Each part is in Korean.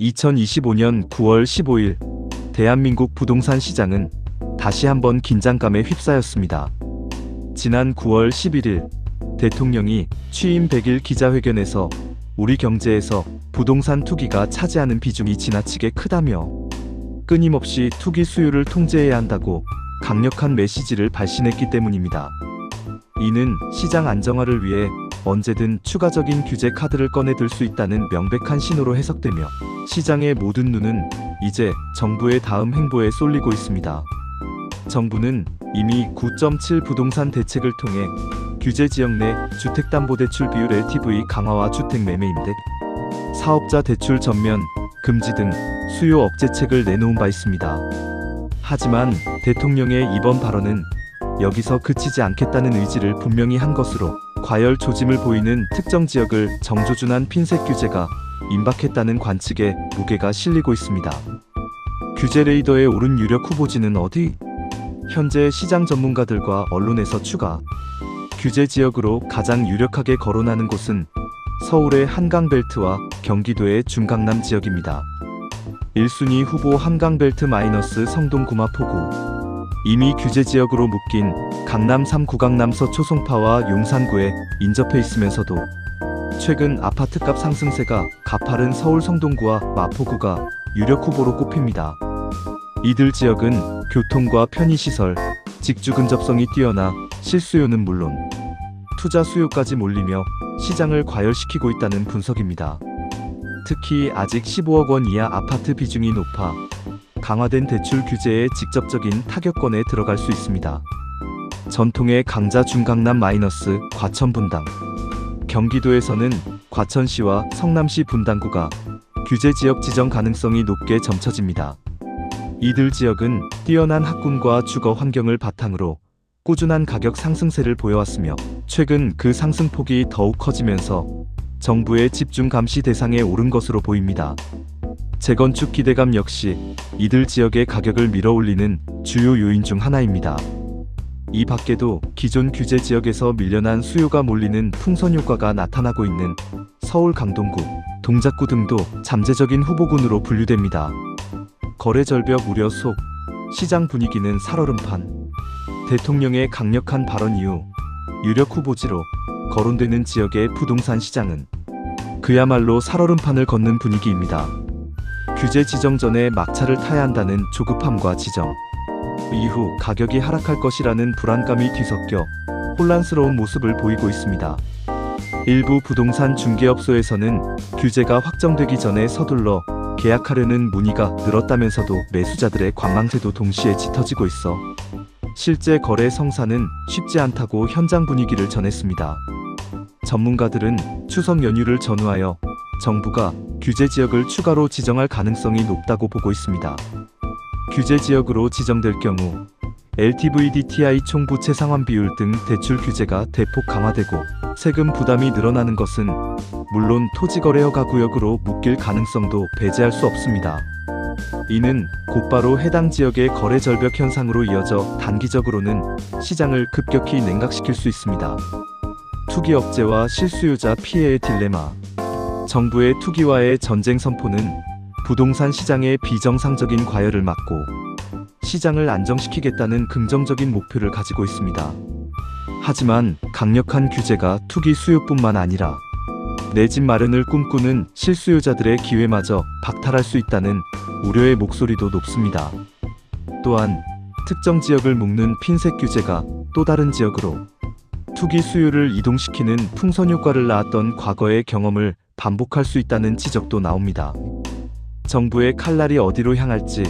2025년 9월 15일 대한민국 부동산 시장은 다시 한번 긴장감에 휩싸였습니다. 지난 9월 11일 대통령이 취임 100일 기자회견에서 우리 경제에서 부동산 투기가 차지하는 비중이 지나치게 크다며 끊임없이 투기 수요를 통제해야 한다고 강력한 메시지를 발신했기 때문입니다. 이는 시장 안정화를 위해 언제든 추가적인 규제 카드를 꺼내들 수 있다는 명백한 신호로 해석되며 시장의 모든 눈은 이제 정부의 다음 행보에 쏠리고 있습니다. 정부는 이미 9.7 부동산 대책을 통해 규제 지역 내 주택담보대출 비율 LTV 강화와 주택매매임대, 사업자 대출 전면 금지 등 수요 억제책을 내놓은 바 있습니다. 하지만 대통령의 이번 발언은 여기서 그치지 않겠다는 의지를 분명히 한 것으로 과열 조짐을 보이는 특정 지역을 정조준한 핀셋 규제가 임박했다는 관측에 무게가 실리고 있습니다. 규제 레이더에 오른 유력 후보지는 어디? 현재 시장 전문가들과 언론에서 추가 규제 지역으로 가장 유력하게 거론하는 곳은 서울의 한강벨트와 경기도의 중강남 지역입니다. 1순위 후보 한강벨트 마이너스 성동 구마포구, 이미 규제 지역으로 묶인 강남 3구 강남 서초 송파와 용산구에 인접해 있으면서도 최근 아파트값 상승세가 가파른 서울 성동구와 마포구가 유력 후보로 꼽힙니다. 이들 지역은 교통과 편의시설, 직주 근접성이 뛰어나 실수요는 물론 투자 수요까지 몰리며 시장을 과열시키고 있다는 분석입니다. 특히 아직 15억 원 이하 아파트 비중이 높아 강화된 대출 규제에 직접적인 타격권에 들어갈 수 있습니다. 전통의 강자 중강남 마이너스 과천 분당, 경기도에서는 과천시와 성남시 분당구가 규제 지역 지정 가능성이 높게 점쳐집니다. 이들 지역은 뛰어난 학군과 주거 환경을 바탕으로 꾸준한 가격 상승세를 보여왔으며 최근 그 상승폭이 더욱 커지면서 정부의 집중 감시 대상에 오른 것으로 보입니다. 재건축 기대감 역시 이들 지역의 가격을 밀어올리는 주요 요인 중 하나입니다. 이 밖에도 기존 규제 지역에서 밀려난 수요가 몰리는 풍선 효과가 나타나고 있는 서울 강동구, 동작구 등도 잠재적인 후보군으로 분류됩니다. 거래 절벽 우려 속 시장 분위기는 살얼음판. 대통령의 강력한 발언 이후 유력 후보지로 거론되는 지역의 부동산 시장은 그야말로 살얼음판을 걷는 분위기입니다. 규제 지정 전에 막차를 타야 한다는 조급함과 지정, 이후 가격이 하락할 것이라는 불안감이 뒤섞여 혼란스러운 모습을 보이고 있습니다. 일부 부동산 중개업소에서는 규제가 확정되기 전에 서둘러 계약하려는 문의가 늘었다면서도 매수자들의 관망세도 동시에 짙어지고 있어 실제 거래 성사는 쉽지 않다고 현장 분위기를 전했습니다. 전문가들은 추석 연휴를 전후하여 정부가 규제 지역을 추가로 지정할 가능성이 높다고 보고 있습니다. 규제 지역으로 지정될 경우 LTV, DTI 총 부채 상환 비율 등 대출 규제가 대폭 강화되고 세금 부담이 늘어나는 것은 물론 토지거래 허가 구역으로 묶일 가능성도 배제할 수 없습니다. 이는 곧바로 해당 지역의 거래 절벽 현상으로 이어져 단기적으로는 시장을 급격히 냉각시킬 수 있습니다. 투기 억제와 실수요자 피해의 딜레마. 정부의 투기와의 전쟁 선포는 부동산 시장의 비정상적인 과열을 막고 시장을 안정시키겠다는 긍정적인 목표를 가지고 있습니다. 하지만 강력한 규제가 투기 수요뿐만 아니라 내 집 마련을 꿈꾸는 실수요자들의 기회마저 박탈할 수 있다는 우려의 목소리도 높습니다. 또한 특정 지역을 묶는 핀셋 규제가 또 다른 지역으로 투기 수요를 이동시키는 풍선 효과를 낳았던 과거의 경험을 반복할 수 있다는 지적도 나옵니다. 정부의 칼날이 어디로 향할지,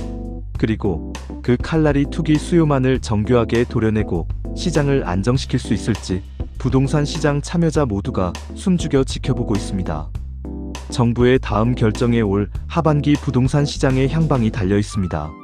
그리고 그 칼날이 투기 수요만을 정교하게 도려내고 시장을 안정시킬 수 있을지 부동산 시장 참여자 모두가 숨죽여 지켜보고 있습니다. 정부의 다음 결정에 올 하반기 부동산 시장의 향방이 달려 있습니다.